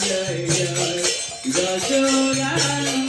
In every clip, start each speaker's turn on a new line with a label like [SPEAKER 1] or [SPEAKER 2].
[SPEAKER 1] Jai Jai Jai Jai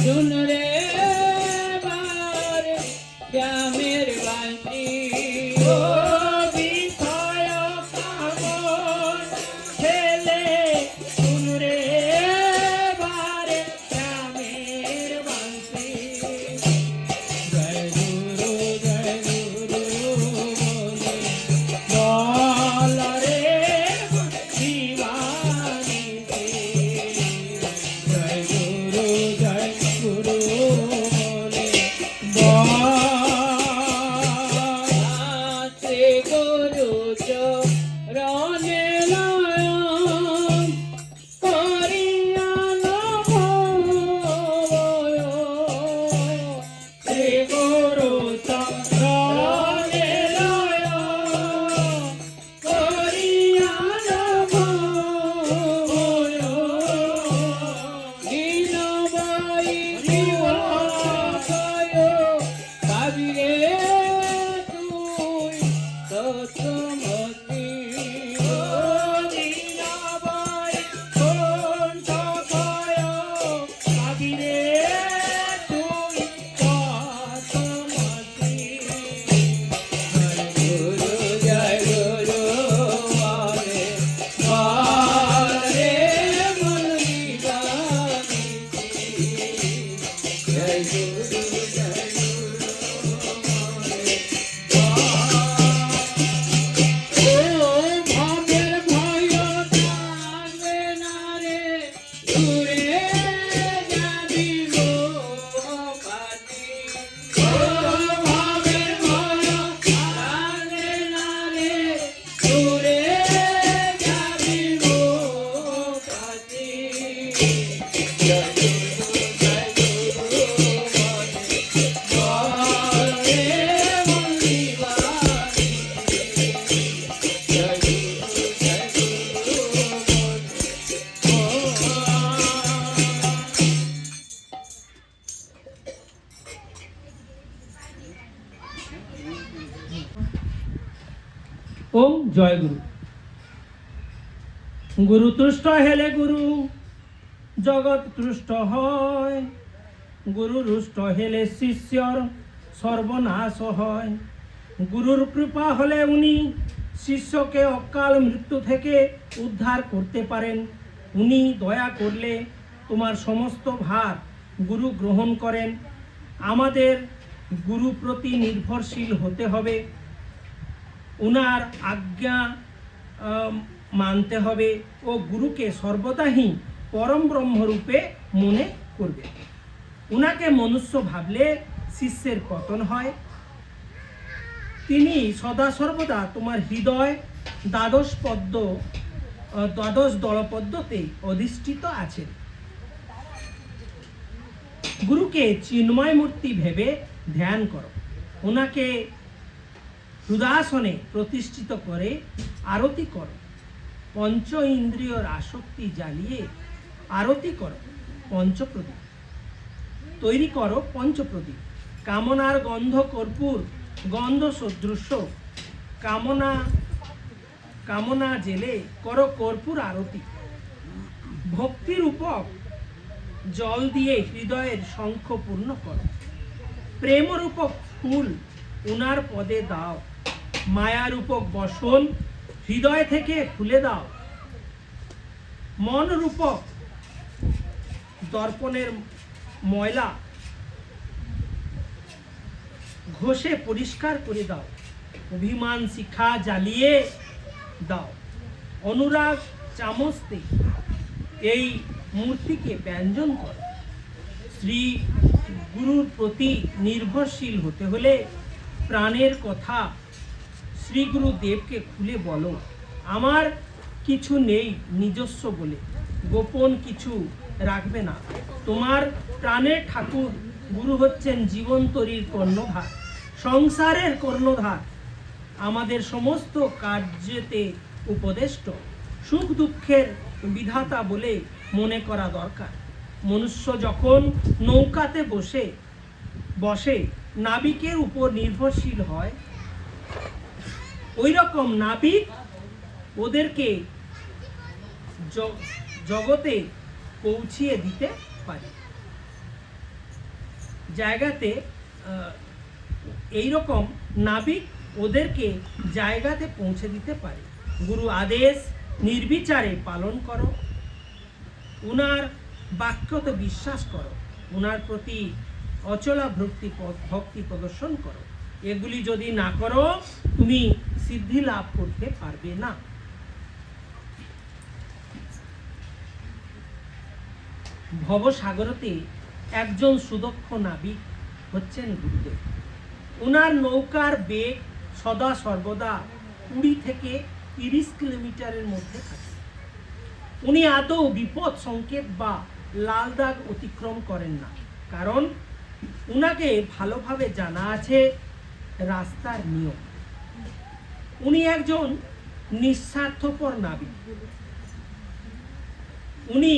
[SPEAKER 1] सुन रे जय गुरु जय
[SPEAKER 2] ओम जय गुरु। गुरु तुष्ट हेले गुरु जगत तुष्ट হয়, गुरु रुष्ट हेले शिष्यर सर्वनाश হয়। गुरुर कृपा হলে উনি শিষ্যকে অকাল মৃত্যু থেকে উদ্ধার করতে পারেন। উনি দয়া করলে তোমার সমস্ত ভার গুরু গ্রহণ করেন। আমাদের গুরু প্রতি নির্ভরশীল হতে হবে, উনার আজ্ঞা মানতে হবে ও গুরুকে সর্বদাই পরম ব্রহ্মরূপে মনে করবে। উনাকে মনুষ্য ভাবলে শিষ্যের পতন হয়। তিনি সদা সর্বদা তোমার হৃদয় দ্বাদশ দলপদ্মতে অধিষ্ঠিত আছেন। গুরুকে চিন্ময় মূর্তি ভেবে ধ্যান করো। ওনাকে হৃদয়াসনে প্রতিষ্ঠিত করে আরতি করো। পঞ্চ ইন্দ্রিয়র আসক্তি জ্বালিয়ে আরতি করো। পঞ্চপ্রদীপ তৈরি করো। পঞ্চপ্রদীপ কামনার গন্ধ কর্পূর গন্ধ সদৃশ্য কামনা জেলে করো কর্পূর আরতি। ভক্তির উপর জল দিয়ে হৃদয়ের শঙ্খ পূর্ণ করো। প্রেমরূপক ফুল উনার পদে দাও। মায়ারূপক বসন হৃদয় থেকে খুলে দাও। মন রূপক দর্পণের ময়লা ঘষে পরিষ্কার করে দাও। অভিমান শিখা জ্বালিয়ে দাও। অনুরাগ চামচতে এই মূর্তিকে ব্যঞ্জন করো। শ্রী গুরুর প্রতি নির্ভরশীল হতে হলে প্রাণের কথা শ্রী গুরুদেবকে খুলে বলো। আমার কিছু নেই নিজস্ব বলে গোপন কিছু রাখবে না। তোমার প্রাণের ঠাকুর গুরু হচ্ছেন জীবন্তরীর কর্ণধার, সংসারের কর্ণধার, আমাদের সমস্ত কার্যেতে উপদেষ্ট, সুখ দুঃখের বিধাতা বলে মনে করা দরকার। মনুষ্য যখন নৌকাতে বসে নাবিকের উপর নির্ভরশীল হয়, ওই রকম নাবিক ওদেরকে জগতে পৌঁছিয়ে দিতে পারে। জায়গাতে এইরকম নাবিক ওদেরকে জায়গাতে পৌঁছে দিতে পারে। গুরু আদেশ নির্বিচারে পালন করো। উনার বাক্যতে বিশ্বাস করো। উনার প্রতি অচলা ভক্তি প্রদর্শন করো। এগুলি যদি না করো তুমি সিদ্ধি লাভ করতে পারবে না। ভবসাগরতে একজন সুদক্ষ নাবিক হচ্ছেন গুরুদেব। উনার নৌকার বেগ সদা সর্বদা 20 থেকে 30 কিলোমিটারের মধ্যে থাকে। উনি আদৌ বিপদ সংকেত বা লাল দাগ অতিক্রম করেন না, কারণ উনাকে ভালোভাবে জানা আছে রাস্তার নিয়ম। উনি একজন নিঃস্বার্থপর নাবিক। উনি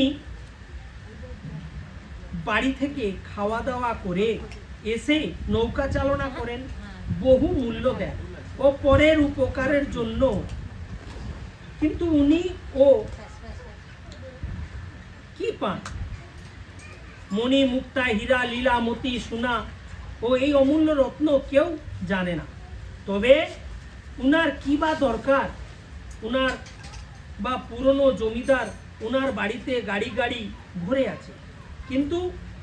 [SPEAKER 2] বাড়ি থেকে খাওয়া দাওয়া করে এসে নৌকা চালনা করেন, বহু মূল্য দেন ও পরের উপকারের জন্য। কিন্তু উনি কি পান? মণি মুক্তা হীরা লীলা মতি সোনা ও এই অমূল্য রত্ন কেউ জানে না। তবে উনার কি বা দরকার? উনার বা পুরনো জমিদার উনার বাড়িতে গাড়ি গাড়ি ভরে আছে, কিন্তু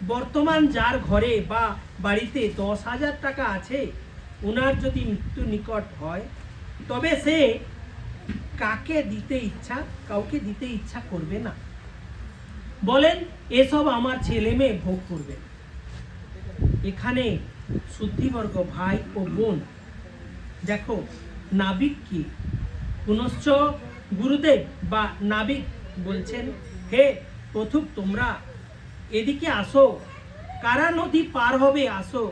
[SPEAKER 2] বর্তমান যার ঘরে বা বাড়িতে 10,000 টাকা আছে, ওনার যদি মৃত্যু নিকট হয়, তবে সে কাউকে দিতে ইচ্ছা করবে না। বলেন এসব আমার ছেলে মেয়ে ভোগ করবে। এখানে শুদ্ধিবর্গ ভাই ও বোন, দেখো নাবিক কি? পুনশ্চ গুরুদেব বা নাবিক বলছেন, হে প্রথুক, তোমরা এদিকে আসো, কারা নদী পার হবে আসো।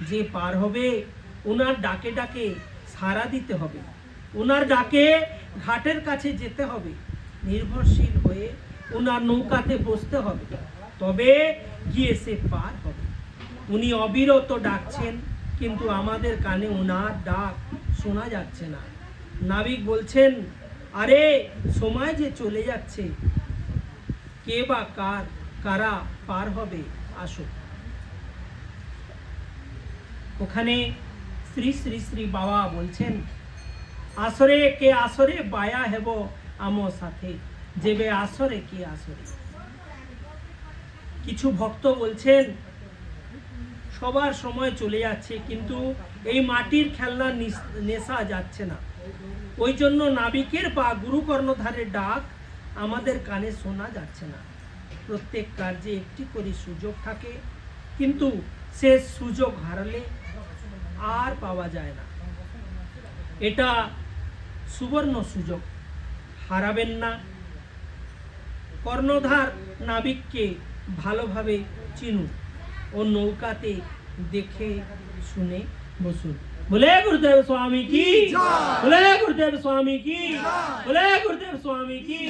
[SPEAKER 2] যে পার হবে ওনার ডাকে ডাকে সাড়া দিতে হবে, ওনার ডাকে ঘাটের কাছে যেতে হবে, নির্ভরশীল হয়ে ওনার নৌকাতে বসতে হবে, তবে গিয়ে সে পার হবে। উনি অবিরত ডাকছেন, কিন্তু আমাদের কানে ওনার ডাক শোনা যাচ্ছে না। নাবিক বলছেন, আরে সময় যে চলে যাচ্ছে, কে বা কারা পার হবে, আসো। ওখানে শ্রী শ্রী শ্রী বাবা বলছেন, আসরে বায়া হেব আমো সাথে, যেবে আসরে কে আসরে। কিছু ভক্ত বলছেন, সবার সময় চলে যাচ্ছে, কিন্তু এই মাটির খেলনার নেশা যাচ্ছে না। ওই জন্য নাবিকের বা গুরু কর্ণধারের ডাক আমাদের কানে শোনা যাচ্ছে না। প্রত্যেক কার্যে একটি করে সুযোগ থাকে, কিন্তু সে সুযোগ হারালে আর পাওয়া যায় না। এটা সুবর্ণ সুযোগ, হারাবেন না। কর্ণধার নাবিককে ভালোভাবে চিনুন ও নৌকাতে দেখে শুনে বসুন। बोले गुरुदेव स्वामी की, बोले गुरुदेव स्वामी की, बोले गुरुदेव स्वामी की।